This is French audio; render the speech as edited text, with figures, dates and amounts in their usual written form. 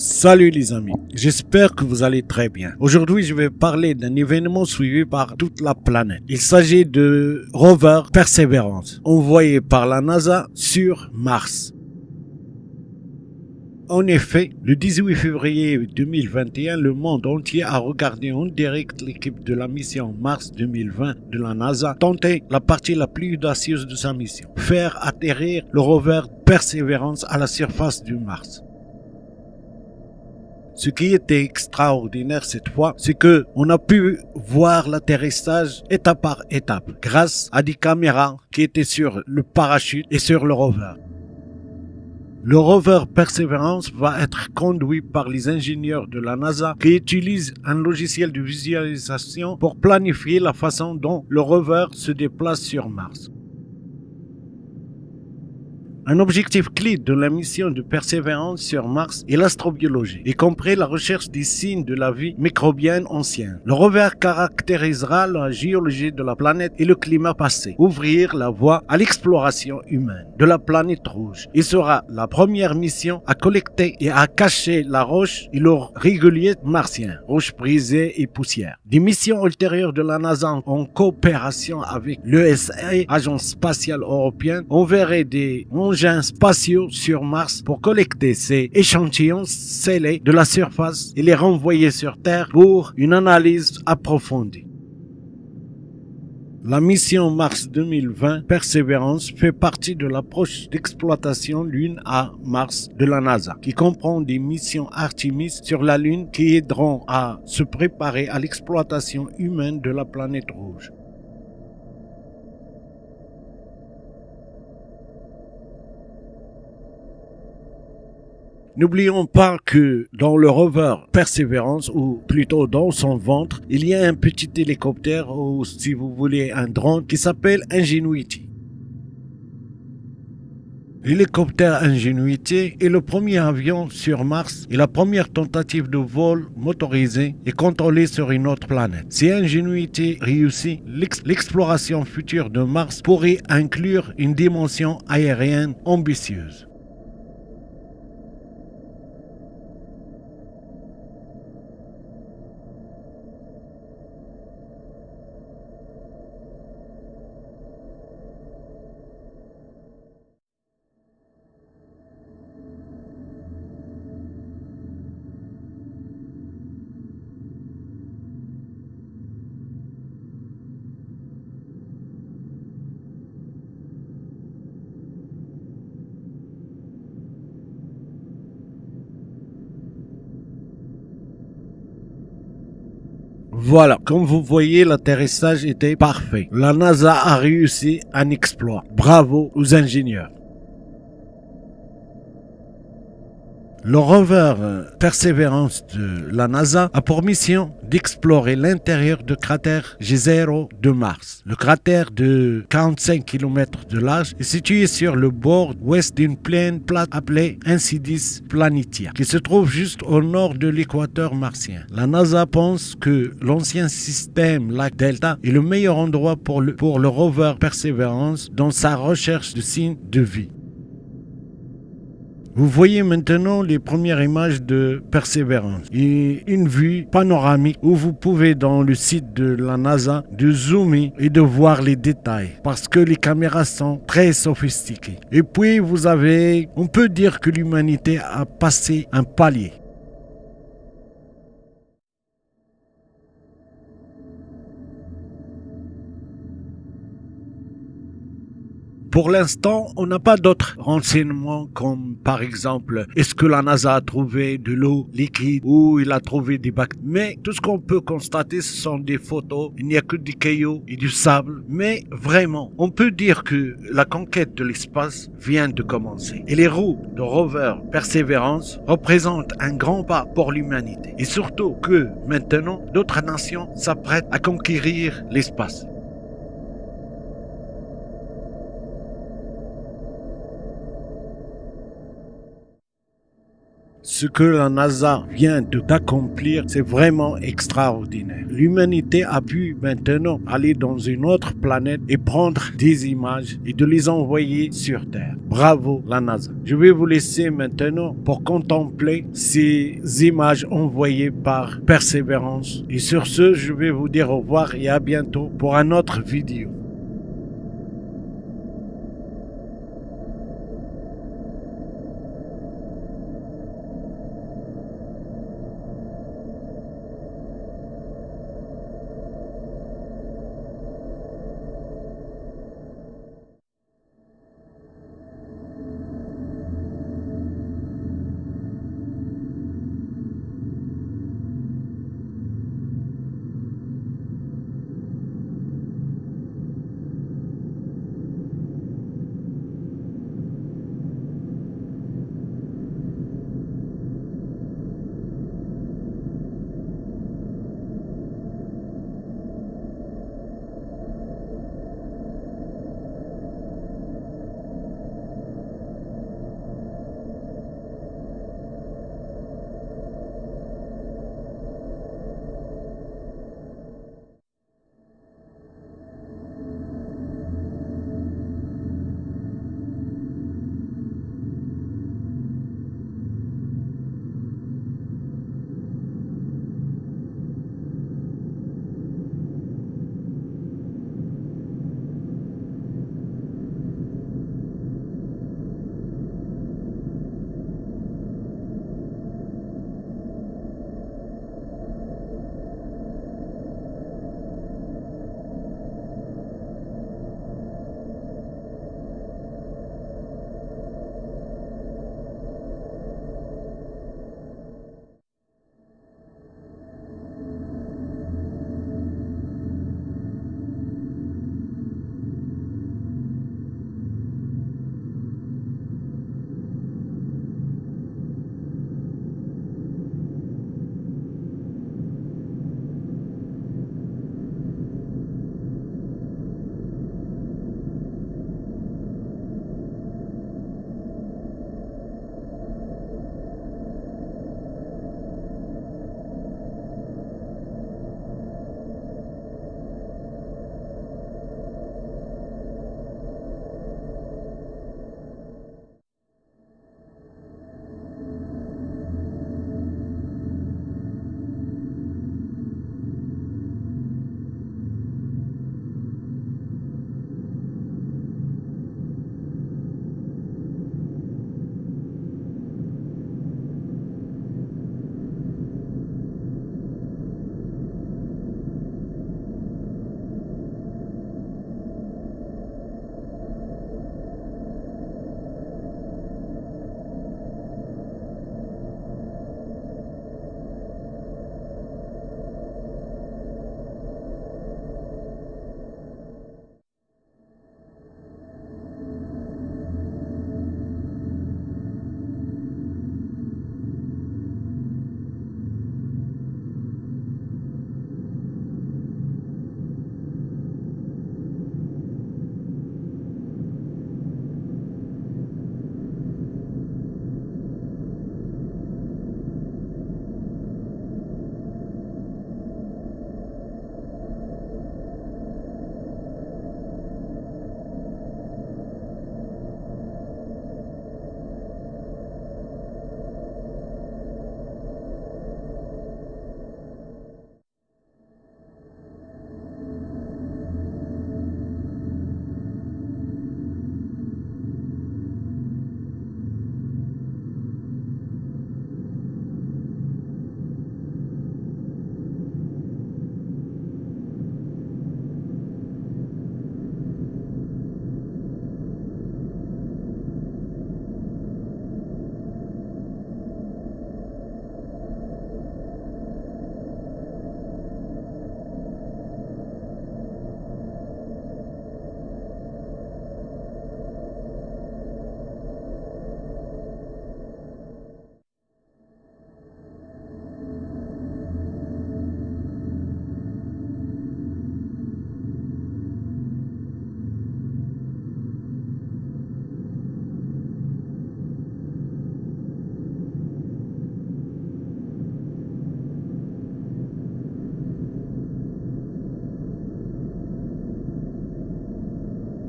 Salut les amis, j'espère que vous allez très bien. Aujourd'hui, je vais parler d'un événement suivi par toute la planète. Il s'agit de rover Perseverance, envoyé par la NASA sur Mars. En effet, le 18 février 2021, le monde entier a regardé en direct l'équipe de la mission Mars 2020 de la NASA tenter la partie la plus audacieuse de sa mission, faire atterrir le rover Perseverance à la surface du Mars. Ce qui était extraordinaire cette fois, c'est que on a pu voir l'atterrissage étape par étape grâce à des caméras qui étaient sur le parachute et sur le rover. Le rover Perseverance va être conduit par les ingénieurs de la NASA qui utilisent un logiciel de visualisation pour planifier la façon dont le rover se déplace sur Mars. Un objectif clé de la mission de Persévérance sur Mars est l'astrobiologie, y compris la recherche des signes de la vie microbienne ancienne. Le rover caractérisera la géologie de la planète et le climat passé, ouvrir la voie à l'exploration humaine de la planète rouge. Il sera la première mission à collecter et à cacher la roche et le régulier martien, roche brisée et poussière. Des missions ultérieures de la NASA en coopération avec l'ESA, Agence spatiale européenne, enverraient des engins spatiaux sur Mars pour collecter ces échantillons scellés de la surface et les renvoyer sur Terre pour une analyse approfondie. La mission Mars 2020 Perseverance fait partie de l'approche d'exploitation Lune à Mars de la NASA, qui comprend des missions Artemis sur la Lune qui aideront à se préparer à l'exploitation humaine de la planète rouge. N'oublions pas que dans le rover Perseverance, ou plutôt dans son ventre, il y a un petit hélicoptère, ou si vous voulez un drone, qui s'appelle Ingenuity. L'hélicoptère Ingenuity est le premier avion sur Mars et la première tentative de vol motorisé et contrôlé sur une autre planète. Si Ingenuity réussit, l'exploration future de Mars pourrait inclure une dimension aérienne ambitieuse. Voilà, comme vous voyez, l'atterrissage était parfait. La NASA a réussi un exploit. Bravo aux ingénieurs. Le rover Perseverance de la NASA a pour mission d'explorer l'intérieur du cratère G0 de Mars. Le cratère de 45 km de large est situé sur le bord ouest d'une plaine plate appelée Insidis Planitia, qui se trouve juste au nord de l'équateur martien. La NASA pense que l'ancien système lac Delta est le meilleur endroit pour le rover Perseverance dans sa recherche de signes de vie. Vous voyez maintenant les premières images de Perseverance et une vue panoramique où vous pouvez dans le site de la NASA de zoomer et de voir les détails parce que les caméras sont très sophistiquées. Et puis on peut dire que l'humanité a passé un palier. Pour l'instant, on n'a pas d'autres renseignements comme par exemple est-ce que la NASA a trouvé de l'eau liquide ou il a trouvé des bactéries. Mais tout ce qu'on peut constater, ce sont des photos. Il n'y a que des cailloux et du sable. Mais vraiment, on peut dire que la conquête de l'espace vient de commencer. Et les roues de rover Perseverance représentent un grand pas pour l'humanité. Et surtout que maintenant, d'autres nations s'apprêtent à conquérir l'espace. Ce que la NASA vient d'accomplir, c'est vraiment extraordinaire. L'humanité a pu maintenant aller dans une autre planète et prendre des images et de les envoyer sur Terre. Bravo la NASA. Je vais vous laisser maintenant pour contempler ces images envoyées par Persévérance. Et sur ce, je vais vous dire au revoir et à bientôt pour une autre vidéo.